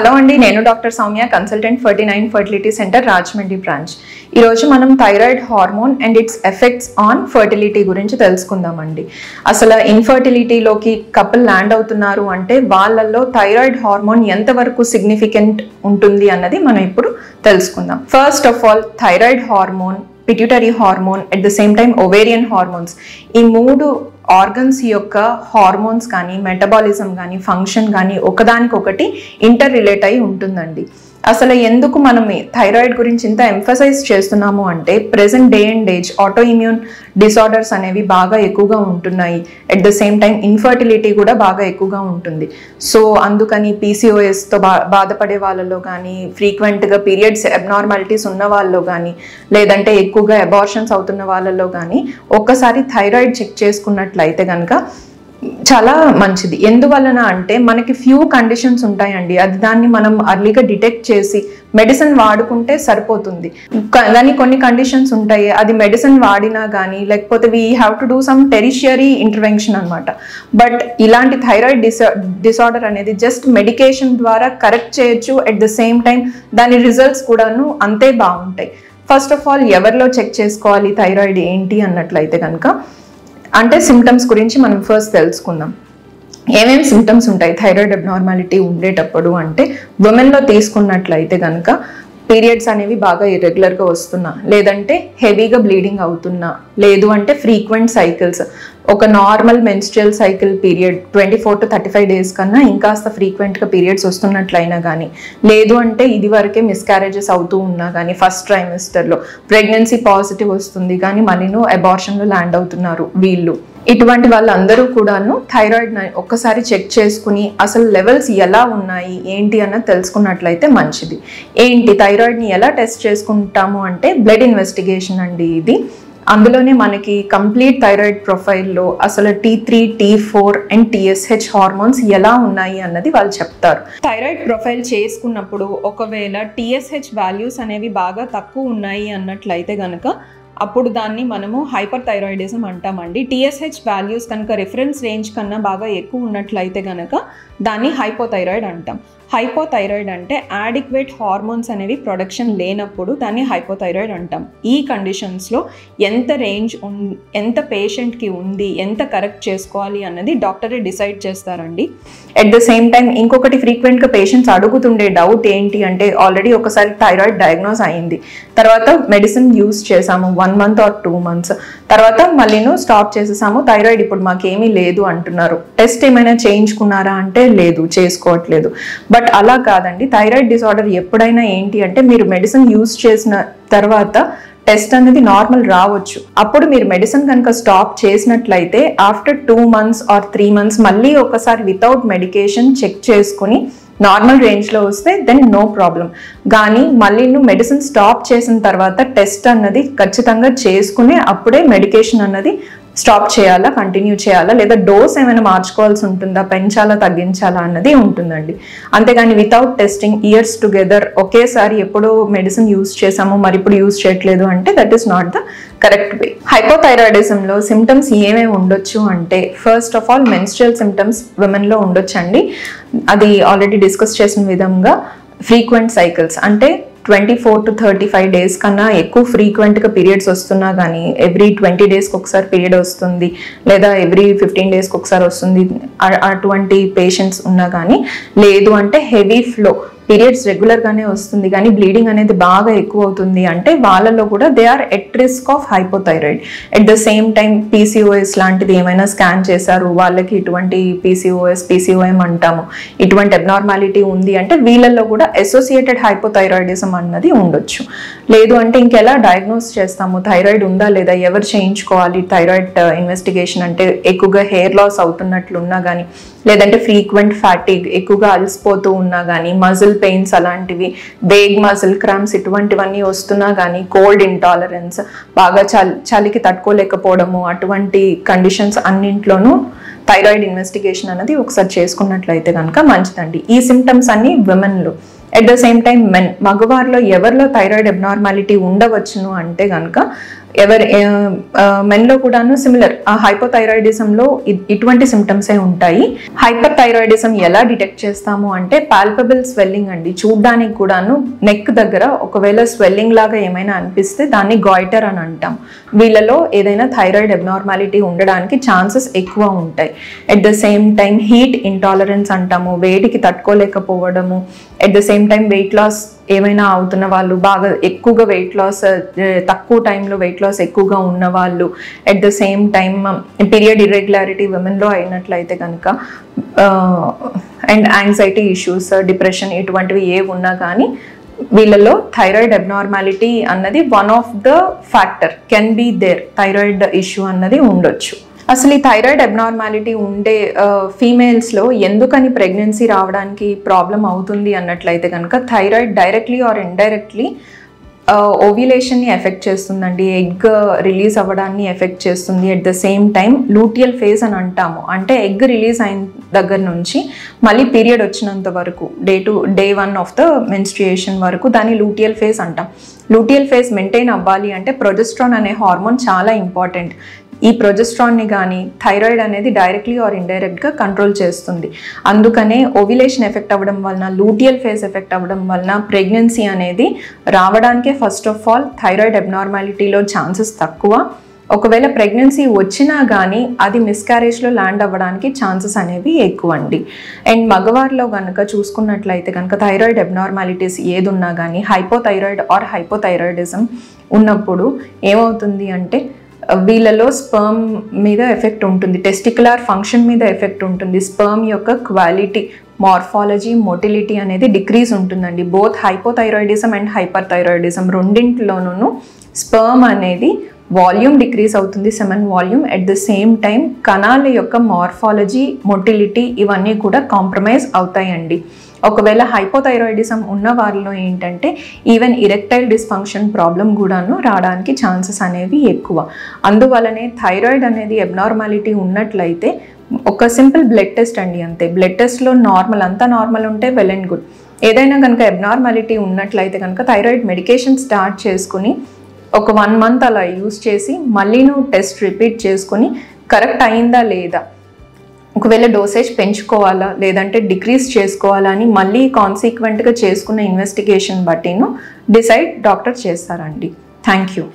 Hello అండి, నేను doctor Soumya, consultant 49 fertility centre Rajahmundry branch. ఈరోజు మనం thyroid hormone and its effects on fertility గురించి తెలుసుకుందామండి. అసలు ఇన్ఫర్టిలిటీలోకి కపుల్ ల్యాండ్ అవుతున్నారు అంటే వాళ్ళల్లో థైరాయిడ్ హార్మోన్ ఎంతవరకు సిగ్నిఫికెంట్ ఉంటుంది అన్నది మనం ఇప్పుడు తెలుసుకుందాం. First of all, thyroid hormone, pituitary hormone, at the same time ovarian hormones, ఈ మూడు ఆర్గన్స్ యొక్క హార్మోన్స్ కానీ మెటబాలిజం కానీ ఫంక్షన్ కానీ ఒకదానికొకటి ఇంటర్ రిలేట్ అయి ఉంటుందండి. అసలు ఎందుకు మనం థైరాయిడ్ గురించి ఇంత ఎంఫసైజ్ చేస్తున్నాము అంటే present day and age auto immune disorders అనేవి బాగా ఎక్కువగా ఉంటున్నాయి. At the same time infertility కూడా బాగా ఎక్కువగా ఉంటుంది. సో అందుకని పీసీఓఎస్తో బాధపడే వాళ్ళలో కానీ, ఫ్రీక్వెంట్గా పీరియడ్స్ అబ్నార్మాలిటీస్ ఉన్న వాళ్ళలో కానీ, లేదంటే ఎక్కువగా అబార్షన్స్ అవుతున్న వాళ్ళలో కానీ ఒక్కసారి థైరాయిడ్ చెక్ చేసుకున్నట్లయితే కనుక చాలా మంచిది. ఎందువలన అంటే మనకి ఫ్యూ కండిషన్స్ ఉంటాయండి, అది దాన్ని మనం అర్లీగా డిటెక్ట్ చేసి మెడిసిన్ వాడుకుంటే సరిపోతుంది. కానీ కొన్ని కండిషన్స్ ఉంటాయి, అది మెడిసిన్ వాడినా కానీ లేకపోతే we have to do some tertiary intervention అనమాట. బట్ ఇలాంటి థైరాయిడ్ డిసార్డర్ అనేది జస్ట్ మెడికేషన్ ద్వారా కరెక్ట్ చేయొచ్చు. అట్ ద సేమ్ టైం దాని రిజల్ట్స్ కూడాను అంతే బాగుంటాయి. ఫస్ట్ ఆఫ్ ఆల్, ఎవరిలో చెక్ చేసుకోవాలి థైరాయిడ్ ఏంటి అన్నట్లయితే కనుక, అంటే సిమ్టమ్స్ గురించి మనం ఫస్ట్ తెలుసుకుందాం. ఏమేమి సిమ్టమ్స్ ఉంటాయి థైరాయిడ్ అబ్నార్మాలిటీ ఉండేటప్పుడు అంటే, ఉమెన్లో తీసుకున్నట్లయితే కనుక పీరియడ్స్ అనేవి బాగా ఇర్రెగ్యులర్గా వస్తున్నా, లేదంటే హెవీగా బ్లీడింగ్ అవుతున్నా, లేదు అంటే ఫ్రీక్వెంట్ సైకిల్స్, ఒక normal menstrual cycle period 24 to 35 days కన్నా ఇంకాస్త ఫ్రీక్వెంట్గా పీరియడ్స్ వస్తున్నట్లయినా కానీ, లేదు అంటే ఇది వరకే మిస్క్యారేజెస్ అవుతూ ఉన్నా కానీ, ఫస్ట్ ట్రైమిస్టర్లో ప్రెగ్నెన్సీ పాజిటివ్ వస్తుంది కానీ మళ్ళీను అబార్షన్లో ల్యాండ్ అవుతున్నారు వీళ్ళు. ఇటువంటి వాళ్ళందరూ కూడాను థైరాయిడ్ని ఒక్కసారి చెక్ చేసుకుని అసలు లెవెల్స్ ఎలా ఉన్నాయి ఏంటి అన్నది తెలుసుకున్నట్లయితే మంచిది. ఏంటి థైరాయిడ్ని ఎలా టెస్ట్ చేసుకుంటాము అంటే బ్లడ్ ఇన్వెస్టిగేషన్ అండి ఇది. అందులోనే మనకి కంప్లీట్ థైరాయిడ్ ప్రొఫైల్లో అసలు T3, T4 and TSH hormones ఎలా ఉన్నాయి అన్నది వాళ్ళు చెప్తారు. థైరాయిడ్ ప్రొఫైల్ చేసుకున్నప్పుడు ఒకవేళ TSH వాల్యూస్ అనేవి బాగా తక్కువ ఉన్నాయి అన్నట్లయితే కనుక అప్పుడు దాన్ని మనము హైపర్ థైరాయిడిజం అంటామండి. TSH వాల్యూస్ కనుక రిఫరెన్స్ రేంజ్ కన్నా బాగా ఎక్కువ ఉన్నట్లయితే కనుక దాన్ని హైపోథైరాయిడ్ అంటాం. హైపోథైరాయిడ్ అంటే యాడిక్వేట్ హార్మోన్స్ అనేవి ప్రొడక్షన్ లేనప్పుడు దాన్ని హైపోథైరాయిడ్ అంటాం. ఈ కండిషన్స్లో ఎంత పేషెంట్కి ఉంది, ఎంత కరెక్ట్ చేసుకోవాలి అన్నది డాక్టరే డిసైడ్ చేస్తారండి. అట్ ద సేమ్ టైం ఇంకొకటి ఫ్రీక్వెంట్గా పేషెంట్స్ అడుగుతుండే డౌట్ ఏంటి అంటే, ఆల్రెడీ ఒకసారి థైరాయిడ్ డయాగ్నోస్ అయింది, తర్వాత మెడిసిన్ యూస్ చేసాము 1 month or 2 months, తర్వాత మళ్ళీను స్టాప్ చేసేసాము, థైరాయిడ్ ఇప్పుడు మాకేమీ లేదు అంటున్నారు. టెస్ట్ ఏమైనా చేయించుకున్నారా అంటే లేదు, చేసుకోవట్లేదు. బట్ అలా కాదండి, థైరాయిడ్ డిసార్డర్ ఎప్పుడైనా ఏంటి అంటే మీరు మెడిసిన్ యూస్ చేసిన తర్వాత టెస్ట్ అనేది నార్మల్ రావచ్చు. అప్పుడు మీరు మెడిసిన్ కనుక స్టాప్ చేసినట్లయితే ఆఫ్టర్ 2 months or 3 months మళ్ళీ ఒకసారి వితౌట్ మెడికేషన్ చెక్ చేసుకుని నార్మల్ రేంజ్లో వస్తే దెన్ నో ప్రాబ్లం. కానీ మళ్ళీ నువ్వు మెడిసిన్ స్టాప్ చేసిన తర్వాత టెస్ట్ అన్నది ఖచ్చితంగా చేసుకుని అప్పుడే మెడికేషన్ అన్నది స్టాప్ చేయాలా, కంటిన్యూ చేయాలా, లేదా డోస్ ఏమైనా మార్చుకోవాల్సి ఉంటుందా, పెంచాలా తగ్గించాలా అన్నది ఉంటుందండి. అంతేగాని వితౌట్ టెస్టింగ్ ఇయర్స్ టుగెదర్ ఒకేసారి ఎప్పుడో మెడిసిన్ యూస్ చేసాము మరి ఇప్పుడు యూస్ చేయట్లేదు అంటే that is not the correct way. హైపోథైరాయిడిజంలో సిమ్టమ్స్ ఏమేమి ఉండొచ్చు అంటే, first of all menstrual symptoms విమెన్లో ఉండొచ్చు అండి. అది ఆల్రెడీ డిస్కస్ చేసిన విధంగా ఫ్రీక్వెంట్ సైకిల్స్ అంటే 24 to 35 days కన్నా ఎక్కువ ఫ్రీక్వెంట్గా పీరియడ్స్ వస్తున్నా కానీ, ఎవ్రీ 20 daysకి ఒకసారి పీరియడ్ వస్తుంది, లేదా ఎవ్రీ 15 daysకి ఒకసారి వస్తుంది, అటువంటి పేషెంట్స్ ఉన్నా కానీ, లేదు అంటే హెవీ ఫ్లో పీరియడ్స్ రెగ్యులర్గానే వస్తుంది కానీ బ్లీడింగ్ అనేది బాగా ఎక్కువ అవుతుంది అంటే వాళ్ళలో కూడా they are at risk of hypothyroid. At the same time PCOS లాంటిది ఏమైనా స్కాన్ చేశారు, వాళ్ళకి ఇటువంటి PCOM అంటాము, ఇటువంటి అబ్నార్మాలిటీ ఉంది అంటే వీళ్ళల్లో కూడా అసోసియేటెడ్ హైపోథైరాయిడిజం అన్నది ఉండొచ్చు. లేదు అంటే ఇంకెలా డయాగ్నోస్ చేస్తాము, థైరాయిడ్ ఉందా లేదా, ఎవరు చేయించుకోవాలి థైరాయిడ్ ఇన్వెస్టిగేషన్ అంటే, ఎక్కువగా హెయిర్ లాస్ అవుతున్నట్లున్నా కానీ, లేదంటే ఫ్రీక్వెంట్ ఫ్యాటిగ్, ఎక్కువగా అలసిపోతూ ఉన్నా కానీ, మజిల్ పెయిన్స్ అలాంటివి, వేగ్ మజిల్ క్రాంప్స్ ఇటువంటివన్నీ వస్తున్నా కానీ, కోల్డ్ ఇంటాలరెన్స్, బాగా చలికి తట్టుకోలేకపోవడము, అటువంటి కండిషన్స్ అన్నింట్లోనూ థైరాయిడ్ ఇన్వెస్టిగేషన్ అనేది ఒకసారి చేసుకున్నట్లయితే కనుక మంచిదండి. ఈ సిమ్టమ్స్ అన్ని విమెన్లో. అట్ ద సేమ్ టైం మగవారిలో ఎవరిలో థైరాయిడ్ అబ్నార్మాలిటీ ఉండవచ్చును అంటే కనుక మెన్లో కూడాను సిమిలర్ హైపోథైరాయిడిజంలో ఇటువంటి సిమ్టమ్సే ఉంటాయి. హైపర్ థైరాయిడిజం ఎలా డిటెక్ట్ చేస్తాము అంటే పాల్పబుల్ స్వెల్లింగ్ అండి. చూడ్డానికి కూడాను నెక్ దగ్గర ఒకవేళ స్వెల్లింగ్ లాగా ఏమైనా అనిపిస్తే దాన్ని గాయిటర్ అని అంటాం. వీళ్ళలో ఏదైనా థైరాయిడ్ అబ్నార్మాలిటీ ఉండడానికి ఛాన్సెస్ ఎక్కువ ఉంటాయి. At the same time heat intolerance అంటాము, వేడికి తట్టుకోలేకపోవడము. At the same time weight loss ఏమైనా అవుతున్న వాళ్ళు, బాగా ఎక్కువగా వెయిట్ లాస్, తక్కువ టైంలో వెయిట్ లాస్ ఎక్కువగా ఉన్న వాళ్ళు, at the same time period irregularity విమెన్లో అయినట్లయితే కనుక, అండ్ యాంగ్జైటీ ఇష్యూస్, డిప్రెషన్ ఇటువంటివి ఏ ఉన్నా కానీ వీళ్ళలో థైరాయిడ్ అబ్నార్మాలిటీ అన్నది one of the factor can be there. Thyroid issue అన్నది ఉండొచ్చు. అసలు ఈ థైరాయిడ్ అబ్నార్మాలిటీ ఉండే ఫీమేల్స్లో ఎందుకని ప్రెగ్నెన్సీ రావడానికి ప్రాబ్లం అవుతుంది అన్నట్లయితే కనుక థైరాయిడ్ డైరెక్ట్లీ ఆర్ ఇండైరెక్ట్లీ ఓవ్యులేషన్ని ఎఫెక్ట్ చేస్తుందండి. ఎగ్ రిలీజ్ అవ్వడాన్ని ఎఫెక్ట్ చేస్తుంది. At the same time luteal phase అని అంటాము. అంటే ఎగ్ రిలీజ్ అయిన దగ్గర నుంచి మళ్ళీ పీరియడ్ వచ్చినంత వరకు డే 1 ఆఫ్ ద మెన్స్ట్రుయేషన్ వరకు దాన్ని లూటియల్ ఫేజ్ అంటాం. లూటియల్ ఫేజ్ మెయింటైన్ అవ్వాలి అంటే ప్రొజెస్ట్రాన్ అనే హార్మోన్ చాలా ఇంపార్టెంట్. ఈ ప్రొజెస్ట్రాన్ని కానీ థైరాయిడ్ అనేది డైరెక్ట్లీ ఆర్ ఇండైరెక్ట్గా కంట్రోల్ చేస్తుంది. అందుకనే ఓవ్యులేషన్ ఎఫెక్ట్ అవ్వడం వలన, లూటియల్ ఫేజ్ ఎఫెక్ట్ అవ్వడం వలన ప్రెగ్నెన్సీ అనేది రావడానికే ఫస్ట్ ఆఫ్ ఆల్ థైరాయిడ్ అబ్నార్మాలిటీలో ఛాన్సెస్ తక్కువ. ఒకవేళ ప్రెగ్నెన్సీ వచ్చినా కానీ అది మిస్క్యారేజ్లో ల్యాండ్ అవ్వడానికి ఛాన్సెస్ అనేవి ఎక్కువ అండి. అండ్ మగవారిలో కనుక చూసుకున్నట్లయితే కనుక థైరాయిడ్ అబ్నార్మాలిటీస్ ఏది ఉన్నా కానీ హైపోథైరాయిడ్ ఆర్ హైపోథైరాయిడిజం ఉన్నప్పుడు ఏమవుతుంది అంటే వీళ్ళలో స్పర్మ్ మీద ఎఫెక్ట్ ఉంటుంది, టెస్టికులర్ ఫంక్షన్ మీద ఎఫెక్ట్ ఉంటుంది, స్పర్మ్ యొక్క క్వాలిటీ, మార్ఫాలజీ, మొటిలిటీ అనేది డిక్రీజ్ ఉంటుందండి. Both hypothyroidism and hyper thyroidism రెండింటిలోనూ స్పర్మ్ అనేది వాల్యూమ్ డిక్రీజ్ అవుతుంది, semen volume. At the same time కణాల యొక్క మార్ఫాలజీ, మొటిలిటీ ఇవన్నీ కూడా కాంప్రమైజ్ అవుతాయండి. ఒకవేళ హైపోథైరాయిడిజం ఉన్న వారిలో ఏంటంటే ఈవెన్ ఇరెక్టైల్ డిస్ఫంక్షన్ ప్రాబ్లం కూడాను రావడానికి ఛాన్సెస్ అనేవి ఎక్కువ. అందువలనే థైరాయిడ్ అనేది అబ్నార్మాలిటీ ఉన్నట్లయితే ఒక సింపుల్ బ్లడ్ టెస్ట్ అండి, అంతే. బ్లడ్ టెస్ట్లో నార్మల్, అంతా నార్మల్ ఉంటే వెల్ అండ్ గుడ్. ఏదైనా కనుక అబ్నార్మాలిటీ ఉన్నట్లయితే కనుక థైరాయిడ్ మెడికేషన్ స్టార్ట్ చేసుకుని ఒక 1 month అలా యూస్ చేసి మళ్ళీ నువ్వు టెస్ట్ రిపీట్ చేసుకుని కరెక్ట్ అయిందా లేదా, ఒకవేళ డోసేజ్ పెంచుకోవాలా లేదంటే డిక్రీజ్ చేసుకోవాలా అని మళ్ళీ కాన్సిక్వెంట్గా చేసుకున్న ఇన్వెస్టిగేషన్ బట్టిను డిసైడ్ డాక్టర్ చేస్తారండి. Thank you.